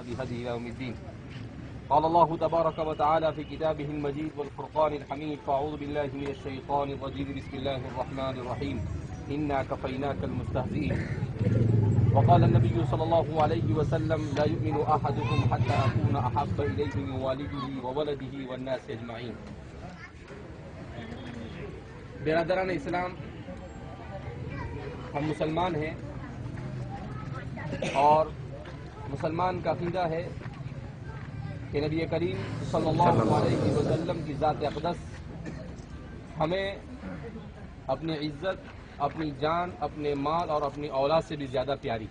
بهديه إلى يوم الدين. قال الله تبارك وتعالى في كتابه المجيد والفرقان الحميد: فأعوذ بالله من الشيطان الرجيم. بسم الله الرحمن الرحيم. إنا كفيناك المستهزئين. وقال النبي صلى الله عليه وسلم: لا يؤمن أحدكم حتى أكون أحب إليه من والده وولده والناس أجمعين. برادران اسلام، ہم مسلمان ہیں اور مسلمان کا عقیدہ ہے کہ نبی کریم صلی اللہ علیہ وسلم کی ذات اقدس ہمیں اپنی عزت، اپنی جان، اپنے مال اور اپنی اولاد سے بھی زیادہ پیاری.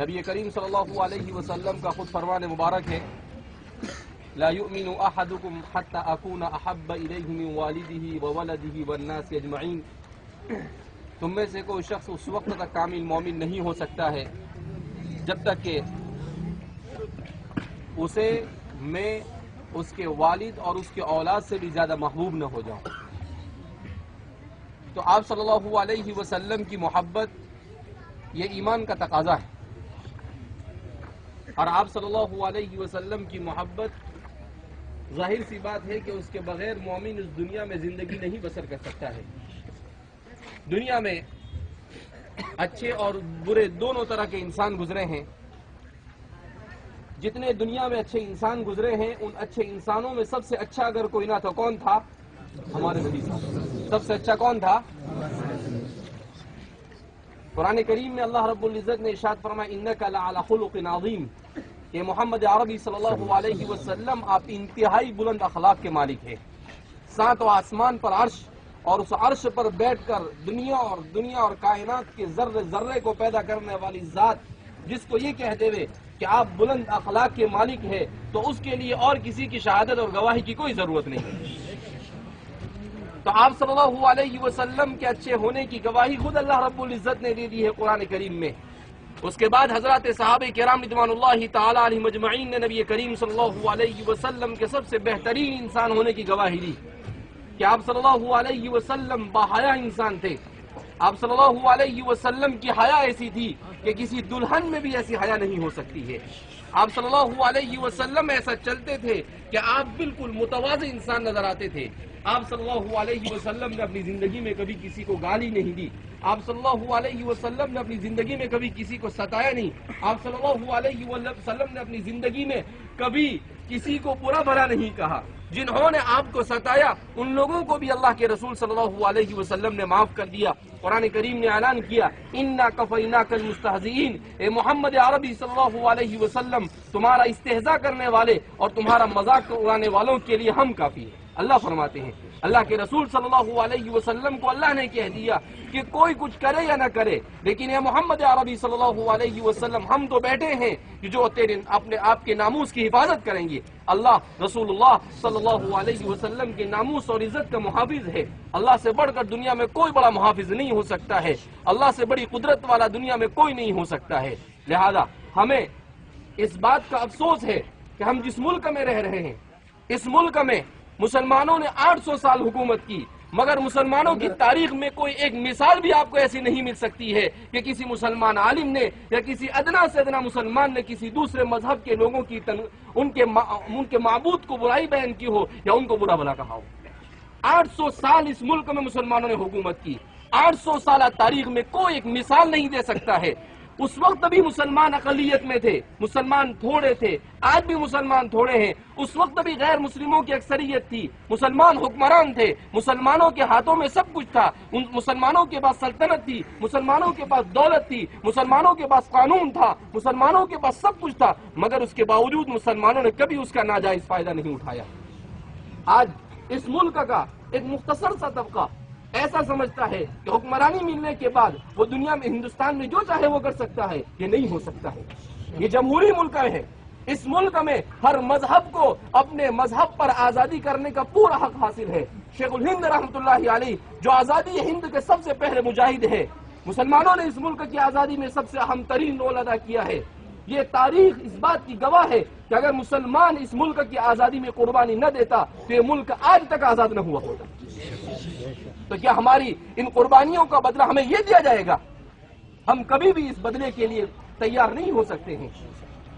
نبی کریم صلی اللہ علیہ وسلم کا خود فرمان مبارک ہے: لا يؤمن احدكم حتى اكون احب اليه من والده وولده والناس اجمعین. تم میں سے کوئی شخص اس وقت تک کامل مومن نہیں ہو سکتا ہے جب تک کہ اسے میں اس کے والد اور اس کے اولاد سے بھی زیادہ محبوب نہ ہو جاؤں. تو آپ صلی اللہ علیہ وسلم کی محبت یہ ایمان کا تقاضا ہے، اور آپ صلی اللہ علیہ وسلم کی محبت ظاہر سی بات ہے کہ اس کے بغیر مومن اس دنیا میں زندگی نہیں بسر کر سکتا ہے. دنیا میں اچھے اور برے دونوں طرح کے انسان گزرے ہیں. جتنے دنیا میں اچھے انسان گزرے ہیں، ان اچھے انسانوں میں سب سے اچھا اگر کوئی نہ تو کون تھا؟ ہمارے نبی صاحب. سب سے اچھا کون تھا؟ قرآن کریم میں اللہ رب العزت نے ارشاد فرمایا: انک لعلی خلق عظیم. کہ محمد عربی صلی اللہ علیہ وسلم آپ انتہائی بلند اخلاق کے مالک ہیں. ساتوں آسمان پر عرش، اور اس عرش پر بیٹھ کر دنیا اور کائنات کے ذرے ذرے کو پیدا کرنے والی ذات جس کو یہ کہہ دے کہ آپ بلند اخلاق کے مالک ہیں، تو اس کے لیے اور کسی کی شہادت اور گواہی کی کوئی ضرورت نہیں. تو آپ صلی اللہ علیہ وسلم کے اچھے ہونے کی گواہی خود اللہ رب العزت نے دے دی ہے قرآن کریم میں. اس کے بعد حضرات صحابہ کرام رضوان اللہ تعالی علیہم اجمعین نے نبی کریم صلی اللہ علیہ وسلم کے سب سے بہترین انسان ہونے کی گواہی دی کہ آپ صلی اللہ علیہ وسلم باحیا انسان تھے. آپ صلی اللہ علیہ وسلم کی حیا ایسی تھی کہ کسی دلہن میں بھی ایسی حیا نہیں ہو سکتی ہے. آپ صلی اللہ علیہ وسلم ایسا چلتے تھے کہ آپ بالکل متواضع انسان نظر آتے تھے. آپ صلی اللہ علیہ وسلم نے اپنی زندگی میں کبھی کسی کو گالی نہیں دی. آپ صلی اللہ علیہ وسلم نے اپنی زندگی میں کبھی کسی کو ستایا نہیں. آپ صلی اللہ علیہ وسلم نے اپنی زندگی میں کبھی کسی کو برا بھلا نہیں کہا. جنہوں نے آپ کو ستایا ان لوگوں کو بھی اللہ کے رسول صلی اللہ علیہ وسلم نے معاف کر دیا. قرآن کریم نے اعلان کیا: انا کفیناک المستہزئین. اے محمد عربی صلی اللہ علیہ وسلم، تمہارا استہزاء کرنے والے اور تمہارا مذاق اڑانے والوں کے لیے ہم کافی ہیں. اللہ فرماتے ہیں، اللہ کے رسول صلی اللہ علیہ وسلم کو اللہ نے کہہ دیا کہ کوئی کچھ کرے یا نہ کرے، لیکن اے محمد عربی صلی اللہ علیہ وسلم، ہم تو بیٹھے ہیں جو تیرے اپنے آپ کے ناموس کی حفاظت کریں گے. اللہ رسول اللہ صلی اللہ علیہ وسلم کے ناموس اور عزت کا محافظ ہے. اللہ سے بڑھ کر دنیا میں کوئی بڑا محافظ نہیں ہو سکتا ہے. اللہ سے بڑی قدرت والا دنیا میں کوئی نہیں ہو سکتا ہے. لہذا ہمیں اس بات کا افسوس ہے کہ ہم جس ملک میں رہ رہے ہیں، اس ملک میں مسلمانوں نے 800 سال حکومت کی، مگر مسلمانوں کی تاریخ میں کوئی ایک مثال بھی آپ کو ایسی نہیں مل سکتی ہے کہ کسی مسلمان عالم نے یا کسی ادنا سے ادنا مسلمان نے کسی دوسرے مذہب کے لوگوں کی ان کے معبود کو برائی بیان کی ہو یا ان کو برا بھلا کہا ہو. 800 سال اس ملک میں مسلمانوں نے حکومت کی. 800 سالہ تاریخ میں کوئی ایک مثال نہیں دے سکتا ہے. اس وقت بھی مسلمان اقلیت میں تھے، مسلمان تھوڑے تھے، آج بھی مسلمان تھوڑے ہیں. اس وقت بھی غیر مسلموں کی اکثریت تھی، مسلمان حکمران تھے، مسلمانوں کے ہاتھوں میں سب کچھ تھا. مسلمانوں کے پاس سلطنت تھی، مسلمانوں کے پاس دولت تھی، مسلمانوں کے پاس قانون تھا، مسلمانوں کے پاس سب کچھ تھا، مگر اس کے باوجود مسلمانوں نے کبھی اس کا ناجائز فائدہ نہیں اٹھایا. آج اس ملک کا ایک مختصر سا طبقہ ایسا سمجھتا ہے کہ حکمرانی ملنے کے بعد وہ دنیا میں ہندوستان میں جو چاہے وہ کر سکتا ہے. یہ نہیں ہو سکتا ہے. یہ جمہوری ملک ہے. اس ملک میں ہر مذہب کو اپنے مذہب پر آزادی کرنے کا پورا حق حاصل ہے. شیخ الہند رحمۃ اللہ علیہ جو آزادی ہند کے سب سے پہلے مجاہد ہے، مسلمانوں نے اس ملک کی آزادی میں سب سے اہم ترین رول ادا کیا ہے. یہ تاریخ اس بات کی گواہ ہے کہ اگر مسلمان اس ملک کی آزادی میں قربانی نہ دیتا تو یہ ملک آج تک آزاد نہ ہوا ہوتا. تو کیا ہماری ان قربانیوں کا بدلہ ہمیں یہ دیا جائے گا؟ ہم کبھی بھی اس بدلے کے لیے تیار نہیں ہو سکتے ہیں۔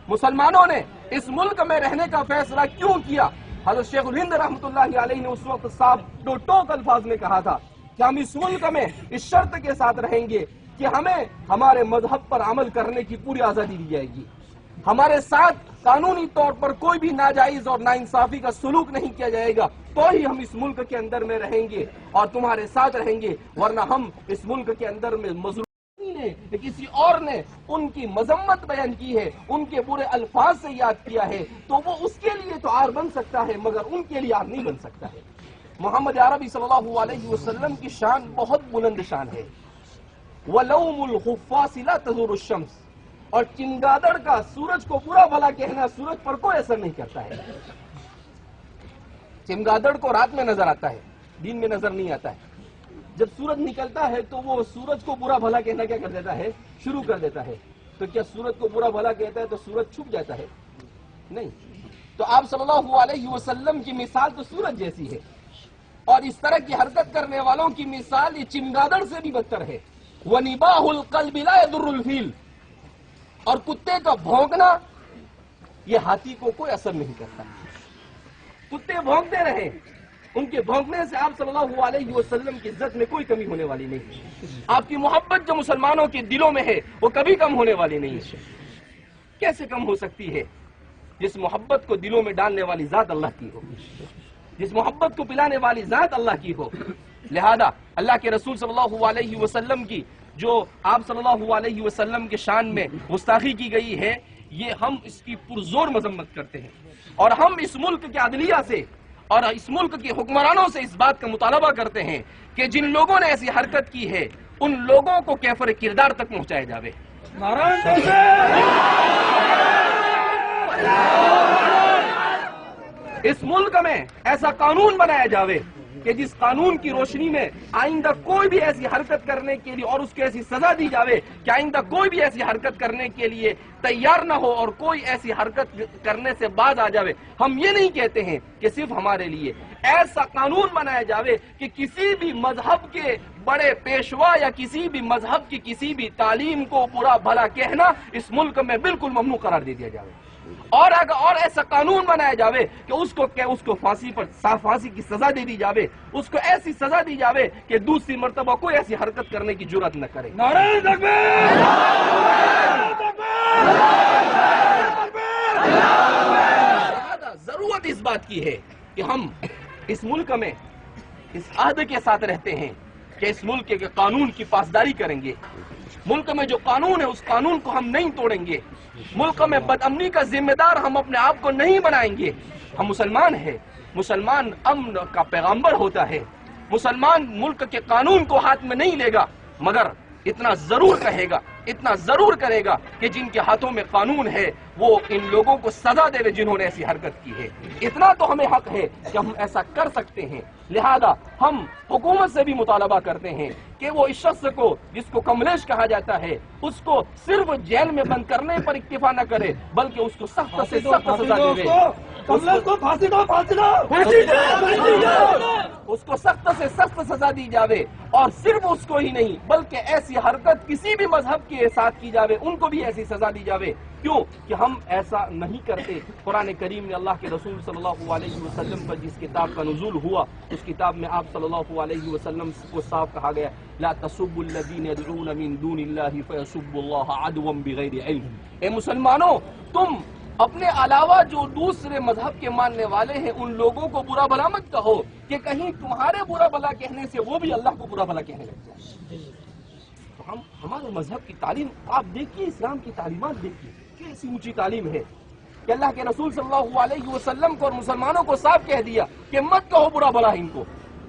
مسلمانوں نے اس ملک میں رہنے کا فیصلہ کیوں کیا؟ حضرت شیخ الہند رحمۃ اللہ علیہ نے اس وقت صاف دو ٹوک الفاظ میں کہا تھا کہ ہم اس ملک میں اس شرط کے ساتھ رہیں گے کہ ہمیں ہمارے مذہب پر عمل کرنے کی پوری آزادی دی جائے گی، ہمارے ساتھ قانونی طور پر کوئی بھی ناجائز اور ناانصافی کا سلوک نہیں کیا جائے گا تو ہی ہم اس ملک کے اندر میں رہیں گے اور تمہارے ساتھ رہیں گے، ورنہ ہم اس ملک کے اندر میں مظلوم نے کسی اور نے ان کی مذمت بیان کی ہے، ان کے برے الفاظ سے یاد کیا ہے تو وہ اس کے لیے تو عار بن سکتا ہے مگر ان کے لیے عار نہیں بن سکتا ہے۔ محمد عربی صلی اللہ علیہ وسلم کی شان بہت بلند شان ہے۔ وَلَوْمُ الْخُفَّاسِ لَا تَزُورُ الشَّمْسِ، اور چمگادڑ کا سورج کو برا بھلا کہنا سورج پر کوئی اثر نہیں کرتا ہے۔ چمگادڑ کو رات میں نظر آتا ہے، دن میں نظر نہیں آتا ہے۔ جب سورج نکلتا ہے تو وہ سورج کو برا بھلا کہنا کیا کر دیتا ہے؟ شروع کر دیتا ہے۔ تو کیا سورج کو برا بھلا کہتا ہے تو سورج چھپ جاتا ہے؟ نہیں۔ تو آپ صلی اللہ علیہ وسلم کی مثال تو سورج جیسی ہے، اور اس طرح کی حرکت کرنے والوں کی مثال یہ چمگادڑ سے بھی بدتر ہے۔ وَنِبَاهُ الْقَلْبِ لَا يَضُرُّ الْفِيلَ، اور کتے کا بھونکنا یہ ہاتھی کو کوئی اثر نہیں کرتا۔ کتے بھونکتے رہے، ان کے بھونکنے سے آپ صلی اللہ علیہ وسلم کی عزت میں کوئی کمی ہونے والی نہیں۔ آپ کی محبت جو مسلمانوں کے دلوں میں ہے وہ کبھی کم ہونے والی نہیں ہے۔ کیسے کم ہو سکتی ہے؟ جس محبت کو دلوں میں ڈالنے والی ذات اللہ کی ہو، جس محبت کو پلانے والی ذات اللہ کی ہو۔ لہذا اللہ کے رسول صلی اللہ علیہ وسلم کی جو آپ صلی اللہ علیہ وسلم کے شان میں گستاخی کی گئی ہے، یہ ہم اس کی پرزور مذمت کرتے ہیں، اور ہم اس ملک کے عدلیہ سے اور اس ملک کے حکمرانوں سے اس بات کا مطالبہ کرتے ہیں کہ جن لوگوں نے ایسی حرکت کی ہے ان لوگوں کو کیفر کردار تک پہنچایا جاوے۔ اس ملک میں ایسا قانون بنایا جاوے کہ جس قانون کی روشنی میں آئندہ کوئی بھی ایسی حرکت کرنے کے لیے اور اس کو ایسی سزا دی جاوے کہ آئندہ کوئی بھی ایسی حرکت کرنے کے لیے تیار نہ ہو اور کوئی ایسی حرکت کرنے سے باز آ جاوے۔ ہم یہ نہیں کہتے ہیں کہ صرف ہمارے لیے ایسا قانون بنایا جاوے کہ کسی بھی مذہب کے بڑے پیشوا یا کسی بھی مذہب کی کسی بھی تعلیم کو برا بھلا کہنا اس ملک میں بالکل ممنوع قرار دے دیا جاوے، اور ایسا قانون بنایا جاوے کہ اس کو پھانسی کی سزا دے دی جاوے، اس کو ایسی سزا دی جاوے کہ دوسری مرتبہ کوئی ایسی حرکت کرنے کی جرات نہ کرے۔ نعرہ تکبیر! ضرورت اس بات کی ہے کہ ہم اس ملک میں اس عہد کے ساتھ رہتے ہیں کہ اس ملک کے قانون کی پاسداری کریں گے۔ ملک میں جو قانون ہے اس قانون کو ہم نہیں توڑیں گے۔ ملک میں بد امنی کا ذمہ دار ہم اپنے آپ کو نہیں بنائیں گے۔ ہم مسلمان ہیں، مسلمان امن کا پیغامبر ہوتا ہے، مسلمان ملک کے قانون کو ہاتھ میں نہیں لے گا، مگر اتنا ضرور کہے گا، اتنا ضرور کرے گا کہ جن کے ہاتھوں میں قانون ہے وہ ان لوگوں کو سزا دے جنہوں نے ایسی حرکت کی ہے۔ اتنا تو ہمیں حق ہے کہ ہم ایسا کر سکتے ہیں۔ لہذا ہم حکومت سے بھی مطالبہ کرتے ہیں کہ وہ اس شخص کو جس کو کملیش کہا جاتا ہے اس کو صرف جیل میں بند کرنے پر اکتفا نہ کرے بلکہ اس کو سخت سے سخت سزا دے، اس کو سخت سے سخت سزا دی جاوے، اور صرف اس کو ہی نہیں بلکہ ایسی حرکت کسی بھی مذہب کے ساتھ کی جاوے ان کو بھی ایسی سزا دی جاوے۔ کیوں کہ ہم ایسا نہیں کرتے۔ قرآن کریم نے اللہ کے رسول صلی اللہ علیہ وسلم پر جس کتاب کا نزول ہوا اس کتاب میں آپ صلی اللہ علیہ وسلم کو صاف کہا گیا لا تسبوا الذین يدعون من دون اللہ فیسبوا اللہ عدوا بغیر علم۔ اے مسلمانوں، تم اپنے علاوہ جو دوسرے مذہب کے ماننے والے ہیں ان لوگوں کو برا بھلا مت کہو کہ کہیں تمہارے برا بھلا کہنے سے وہ بھی اللہ کو برا بھلا کہنے لگ جائے۔ تو ہمارے مذہب کی تعلیم آپ دیکھیے، اسلام کی تعلیمات دیکھیے کیسی اونچی تعلیم ہے کہ اللہ کے رسول صلی اللہ علیہ وسلم کو اور مسلمانوں کو صاف کہہ دیا کہ مت کہو برا بھلا ان کو۔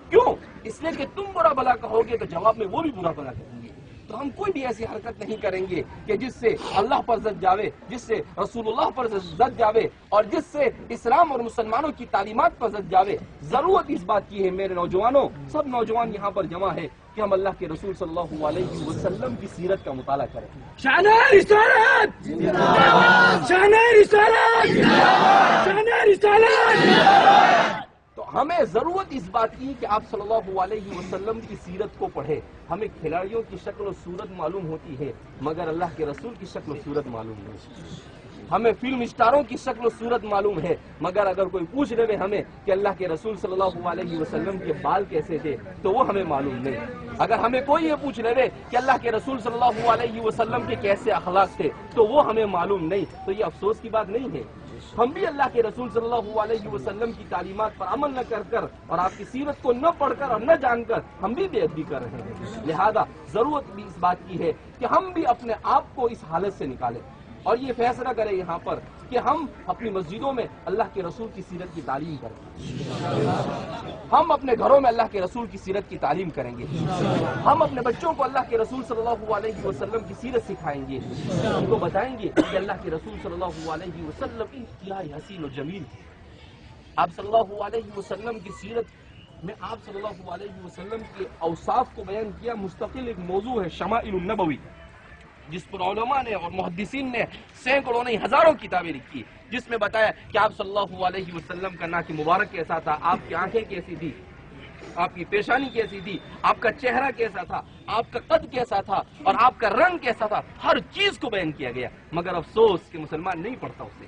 کیوں؟ اس لیے کہ تم برا بھلا کہو گے تو جواب میں وہ بھی برا بھلا کہیں گے۔ تو ہم کوئی بھی ایسی حرکت نہیں کریں گے کہ جس سے اللہ پر زد جاوے، جس سے رسول اللہ پر زد جاوے اور جس سے اسلام اور مسلمانوں کی تعلیمات پر زد جاوے۔ ضرورت اس بات کی ہے میرے نوجوانوں، سب نوجوان یہاں پر جمع ہے کہ ہم اللہ کے رسول صلی اللہ علیہ وسلم کی سیرت کا مطالعہ کریں۔ شان رسالت زندہ باد! شان رسالت زندہ باد! شان رسالت زندہ باد! تو ہمیں ضرورت اس بات کی کہ آپ صلی اللہ علیہ وسلم کی سیرت کو پڑھیں. ہمیں کھلاڑیوں کی شکل و صورت معلوم ہوتی ہے مگر اللہ کے رسول کی شکل و صورت معلوم نہیں. ہمیں فلم اسٹاروں کی شکل و صورت معلوم ہے مگر اگر کوئی پوچھ لے ہمیں کہ اللہ کے رسول صلی اللہ علیہ وسلم کے بال کیسے تھے تو وہ ہمیں معلوم نہیں. اگر ہمیں کوئی یہ پوچھ لے کہ اللہ کے رسول صلی اللہ علیہ وسلم کے کیسے اخلاق تھے تو وہ ہمیں معلوم نہیں. تو یہ افسوس کی بات نہیں ہے. ہم بھی اللہ کے رسول صلی اللہ علیہ وسلم کی تعلیمات پر عمل نہ کر اور آپ کی سیرت کو نہ پڑھ کر اور نہ جان کر ہم بھی بے ادبی کر رہے ہیں. لہذا ضرورت بھی اس بات کی ہے کہ ہم بھی اپنے آپ کو اس حالت سے نکالیں اور یہ فیصلہ کریں یہاں پر کہ ہم اپنی مسجدوں میں اللہ کے رسول کی سیرت کی تعلیم کریں. ہم اپنے گھروں میں اللہ کے رسول کی سیرت کی تعلیم کریں گے. ہم اپنے بچوں کو اللہ کے رسول صلی اللہ علیہ وسلم کی سیرت سکھائیں گے. ان کو بتائیں گے کہ اللہ کے رسول صلی اللہ علیہ وسلم انتہائی حسین و جمیل تھے. آپ صلی اللہ علیہ وسلم کی سیرت میں آپ صلی اللہ علیہ وسلم کے اوصاف کو بیان کیا. مستقل ایک موضوع ہے شمائل النبوی جس پر علماء نے اور محدثین نے سینکڑوں نہیں ہزاروں کتابیں لکھی جس میں بتایا کہ آپ صلی اللہ علیہ وسلم کا ناک مبارک کیسا تھا, آپ کی آنکھیں کیسی تھی, آپ کی پیشانی کیسی تھی, آپ کا چہرہ کیسا تھا, آپ کا قد کیسا تھا اور آپ کا رنگ کیسا تھا. ہر چیز کو بیان کیا گیا مگر افسوس کہ مسلمان نہیں پڑھتا اسے,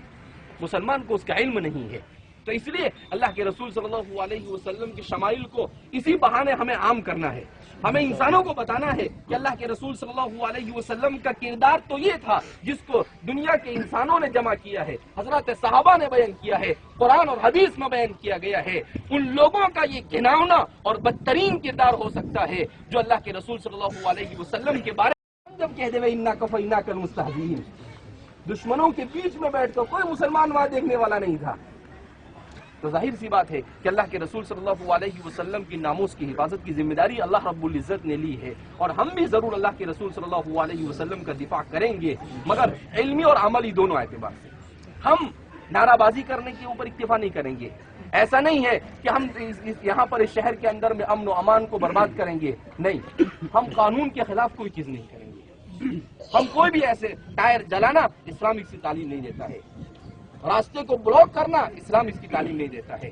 مسلمان کو اس کا علم نہیں ہے. تو اس لیے اللہ کے رسول صلی اللہ علیہ وسلم کے شمائل کو اسی بہانے ہمیں عام کرنا ہے. ہمیں انسانوں کو بتانا ہے کہ اللہ کے رسول صلی اللہ علیہ وسلم کا کردار تو یہ تھا جس کو دنیا کے انسانوں نے جمع کیا ہے, حضرات صحابہ نے بیان کیا ہے, قرآن اور حدیث میں بیان کیا گیا ہے. ان لوگوں کا یہ گھناؤنا اور بدترین کردار ہو سکتا ہے جو اللہ کے رسول صلی اللہ علیہ وسلم کے بارے میں جب کہہ دے انا کفیناک المستہزئین, دشمنوں کے بیچ میں بیٹھ کر کوئی مسلمان وہاں دیکھنے والا نہیں تھا. تو ظاہر سی بات ہے کہ اللہ کے رسول صلی اللہ علیہ وسلم کی ناموس کی حفاظت کی ذمہ داری اللہ رب العزت نے لی ہے اور ہم بھی ضرور اللہ کے رسول صلی اللہ علیہ وسلم کا دفاع کریں گے مگر علمی اور عملی دونوں اعتبار سے. ہم نعرہ بازی کرنے کے اوپر اکتفا نہیں کریں گے. ایسا نہیں ہے کہ ہم یہاں پر اس شہر کے اندر میں امن و امان کو برباد کریں گے. نہیں, ہم قانون کے خلاف کوئی چیز نہیں کریں گے. ہم کوئی بھی ایسے ٹائر جلانا اسلام اس کی تعلیم نہیں دیتا ہے. راستے کو بلاک کرنا اسلام اس کی تعلیم نہیں دیتا ہے.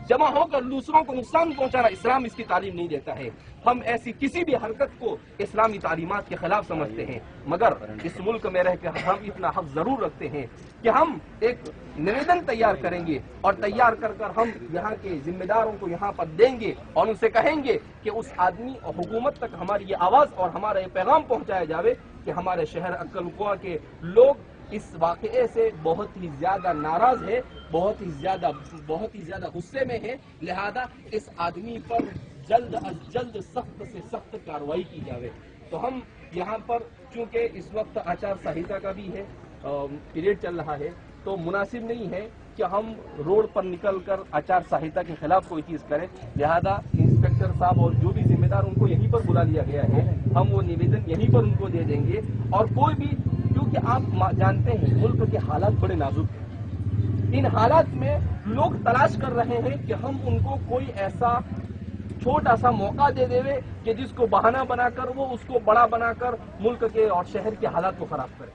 جمع ہو کر دوسروں کو نقصان پہنچانا اسلام اس کی تعلیم نہیں دیتا ہے. ہم ایسی کسی بھی حرکت کو اسلامی تعلیمات کے خلاف سمجھتے ہیں مگر اس ملک میں رہ کر ہم اتنا حق ضرور رکھتے ہیں کہ ہم ایک نویدن تیار کریں گے اور تیار کر کر ہم یہاں کے ذمہ داروں کو یہاں پر دیں گے اور ان سے کہیں گے کہ اس آدمی اور حکومت تک ہماری یہ آواز اور ہمارا یہ پیغام پہنچایا جاوے کہ ہمارے شہر عقل کوہ کے لوگ اس واقعے سے بہت ہی زیادہ ناراض ہے, بہت ہی زیادہ غصے میں ہے. لہذا اس آدمی پر جلد از جلد سخت سے سخت کارروائی کی جاوے. تو ہم یہاں پر چونکہ اس وقت آچار سنہتا کا بھی ہے, پیریڈ چل رہا ہے, تو مناسب نہیں ہے کہ ہم روڈ پر نکل کر آچار سنہتا کے خلاف کوئی چیز کریں. لہذا انسپیکٹر صاحب اور جو بھی ذمہ دار ان کو یہیں پر بلا لیا گیا ہے, ہم وہ نویدن یہیں پر ان کو دے دیں گے. اور کوئی بھی, کیونکہ آپ جانتے ہیں ملک کے حالات بڑے نازک ہیں, ان حالات میں لوگ تلاش کر رہے ہیں کہ ہم ان کو کوئی ایسا چھوٹا سا موقع دے دے کہ جس کو بہانہ بنا کر وہ اس کو بڑا بنا کر ملک کے اور شہر کے حالات کو خراب کرے.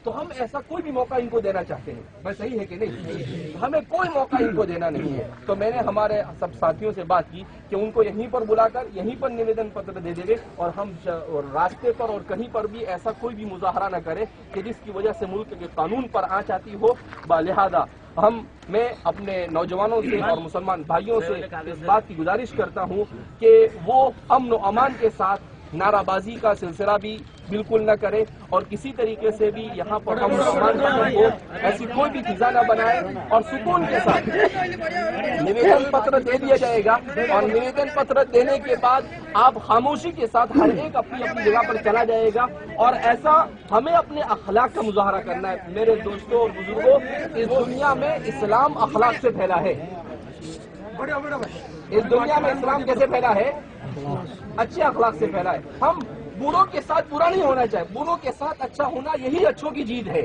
تو ہم ایسا کوئی بھی موقع ان کو دینا چاہتے ہیں. بس صحیح ہے کہ نہیں؟ ہمیں کوئی موقع ان کو دینا نہیں ہے. تو میں نے ہمارے سب ساتھیوں سے بات کی کہ ان کو یہیں پر بلا کر یہیں پر نویدن پتر دے دے اور ہم راستے پر اور کہیں پر بھی ایسا کوئی بھی مظاہرہ نہ کرے کہ جس کی وجہ سے ملک کے قانون پر آنچ آتی ہو. لہذا میں اپنے نوجوانوں سے اور مسلمان بھائیوں سے اس بات کی گزارش کرتا ہوں کہ وہ امن و امان کے ساتھ نعرہ بازی کا سلسلہ بھی بالکل نہ کرے اور کسی طریقے سے بھی یہاں پر امن و امان کو ایسی کوئی بھی فضا نہ بنائے. اور سکون کے ساتھ نویدن پتر دے دیا جائے گا اور نویدن پتر دینے کے بعد آپ خاموشی کے ساتھ ہر ایک اپنی اپنی جگہ پر چلا جائے گا. اور ایسا ہمیں اپنے اخلاق کا مظاہرہ کرنا ہے. میرے دوستوں اور بزرگوں, اس دنیا میں اسلام اخلاق سے پھیلا ہے. اس دنیا میں اسلام کیسے پھیلا ہے؟ اچھے اخلاق سے پھیلا ہے. ہم بوڑھوں کے ساتھ برا نہیں ہونا چاہیے, بوڑھوں کے ساتھ اچھا ہونا یہی اچھوں کی جیت ہے.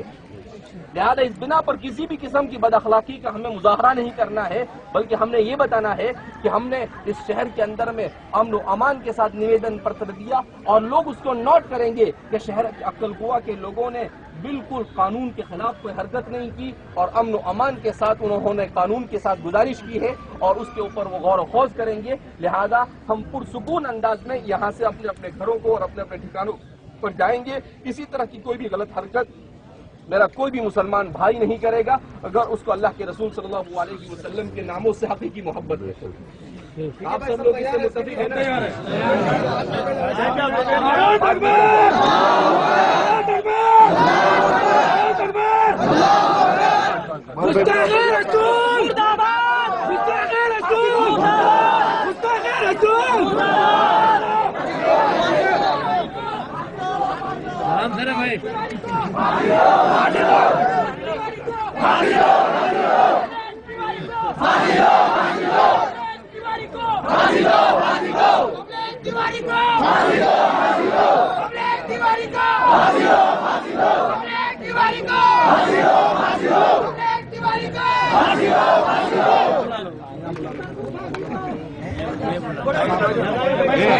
لہذا اس بنا پر کسی بھی قسم کی بد اخلاقی کا ہمیں مظاہرہ نہیں کرنا ہے، بلکہ ہم نے یہ بتانا ہے کہ ہم نے اس شہر کے اندر میں امن و امان کے ساتھ نویدن پتر دیا، اور لوگ اس کو نوٹ کریں گے کہ شہر عقل قوا کے لوگوں نے بالکل قانون کے خلاف کوئی حرکت نہیں کی، اور امن و امان کے ساتھ انہوں نے قانون کے ساتھ گزارش کی ہے، اور اس کے اوپر وہ غور و خوض کریں گے۔ لہذا ہم پرسکون انداز میں یہاں سے اپنے اپنے گھروں کو اور اپنے اپنے ٹھکانوں پر جائیں گے۔ اسی طرح کی کوئی بھی غلط حرکت میرا کوئی بھی مسلمان بھائی نہیں کرے گا اگر اس کو اللہ کے رسول صلی اللہ علیہ وسلم کے ناموں سے حقیقی محبت ہے۔ آپ سب لوگ اس سے متفق ہیں نا؟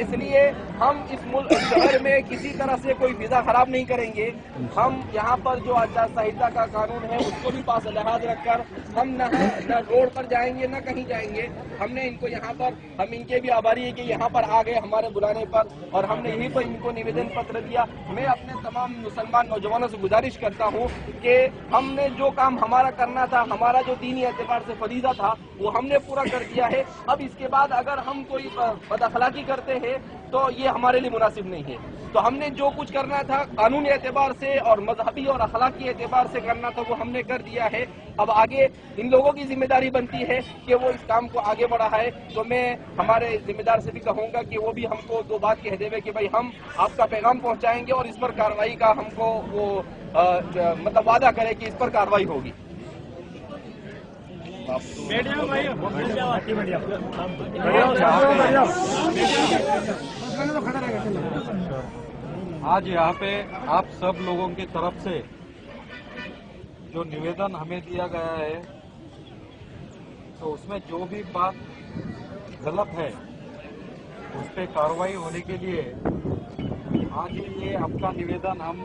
اس لیے ہم اس ملک شہر میں کسی طرح سے کوئی فضا خراب نہیں کریں گے. ہم یہاں پر جو آچار سنہتا کا قانون ہے اس کو بھی پاس لحاظ رکھ کر ہم نہ روڈ پر جائیں گے نہ کہیں جائیں گے. ہم نے ان کو یہاں پر ہم ان کے بھی آبھاری ہیں کہ یہاں پر آ گئے ہمارے بلانے پر اور ہم نے یہیں پر ان کو نویدن پتر دیا. میں اپنے تمام مسلمان نوجوانوں سے گزارش کرتا ہوں کہ ہم نے جو کام ہمارا کرنا تھا, ہمارا جو دینی اعتبار سے فریضہ تھا وہ ہم نے پورا کر دیا ہے. اب اس کے بعد اگر ہم کوئی بد اخلاقی کرتے ہیں تو یہ ہمارے لیے مناسب نہیں ہے. تو ہم نے جو کچھ کرنا تھا قانونی اعتبار سے اور مذہبی اور اخلاقی اعتبار سے کرنا تھا وہ ہم نے کر دیا ہے. اب آگے ان لوگوں کی ذمہ داری بنتی ہے کہ وہ اس کام کو آگے بڑھائے. تو میں ہمارے ذمہ دار سے بھی کہوں گا کہ وہ بھی ہم کو دو بات کہہ دے کہ بھائی ہم آپ کا پیغام پہنچائیں گے اور اس پر کارروائی کا ہم کو وہ مطلب وعدہ کرے کہ اس پر کارروائی ہوگی. آج یہاں پہ آپ سب لوگوں کی طرف سے جو نویدن ہمیں دیا گیا ہے تو اس میں جو بھی بات غلط ہے اس پہ کارروائی ہونے کے لیے آج یہ آپ کا نویدن ہم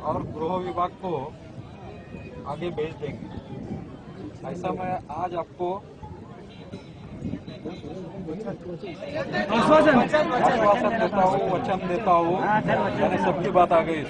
اور گرہ وبھاگ کو آگے بھیج دیں گے. ایسا میں آج آپ کو آشواسن دیتا ہوں, وچن دیتا ہوں. میں نے سب کی بات آ گئی.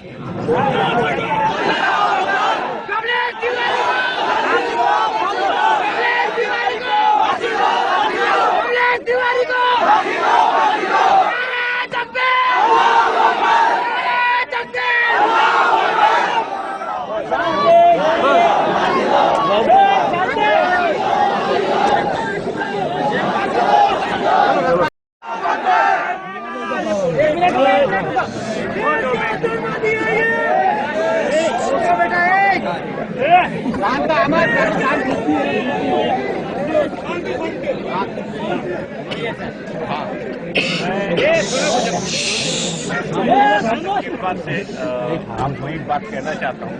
آپ کو ایک بات کہنا چاہتا ہوں.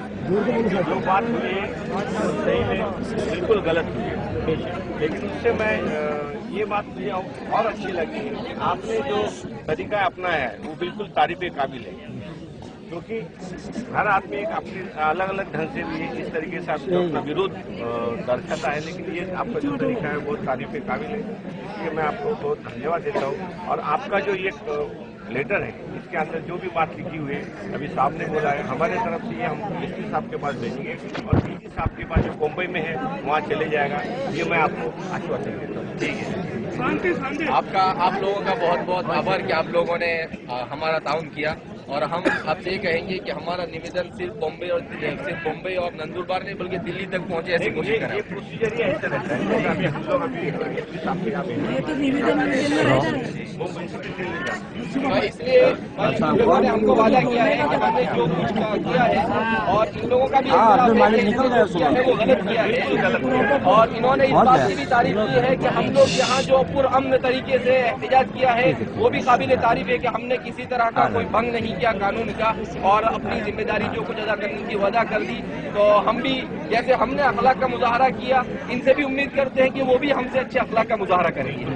جو بات ہوئی صحیح میں بالکل غلط ہوئی ہے, لیکن اس سے میں یہ بات مجھے اور اچھی لگی ہے کہ آپ نے جو طریقہ اپنایا ہے وہ بالکل تعریف قابل ہے. کیونکہ ہر آدمی ایک اپنے الگ الگ ڈھنگ سے بھی اس طریقے سے آپ کو اپنا ورودھ درشاتا ہے, لیکن یہ آپ کا جو طریقہ ہے وہ تعریف قابل ہے. اس لیے میں آپ کو بہت دھنیہ دیتا ہوں. اور آپ کا جو یہ لیٹر ہے اس کے اندر جو بھی بات لکھی ہوئی ہے ابھی صاحب نے بولا ہے ہمارے طرف سے یہ ہم ایس پی صاحب کے پاس بھیجیں گے اور ڈی جی صاحب کے پاس جو ممبئی میں ہے وہاں چلے جائے گا. یہ میں آپ کو آشواسن دیتا ہوں. ٹھیک ہے. آپ لوگوں کا بہت بہت آبھار کہ آپ لوگوں نے ہمارا تعاون کیا. اور ہم آپ سے یہ کہیں گے کہ ہمارا نویدن صرف بمبئی اور نندوربار نہیں بلکہ دلی تک پہنچے ایسی کوشش کریں. یہ پروسیجر ہی ایسا رہتا ہے. ہم لوگ ابھی ایس پی صاحب کے یہاں اس لیے ان لوگوں نے ہم کو وعدہ کیا ہے کہ ہم نے جو کچھ کیا ہے اور ان لوگوں کا بھی کیا ہے وہ غلط کیا ہے. اور انہوں نے اس بات کی بھی تعریف کی ہے کہ ہم لوگ یہاں جو پرامن طریقے سے احتجاج کیا ہے وہ بھی قابل تعریف ہے کہ ہم نے کسی طرح کا کوئی بھنگ نہیں کیا قانون کا اور اپنی ذمہ داری جو کچھ ادا کرنے کی وعدہ کر دی. تو ہم بھی جیسے ہم نے اخلاق کا مظاہرہ کیا ان سے بھی امید کرتے ہیں کہ وہ بھی ہم سے اچھے اخلاق کا مظاہرہ کریں گے.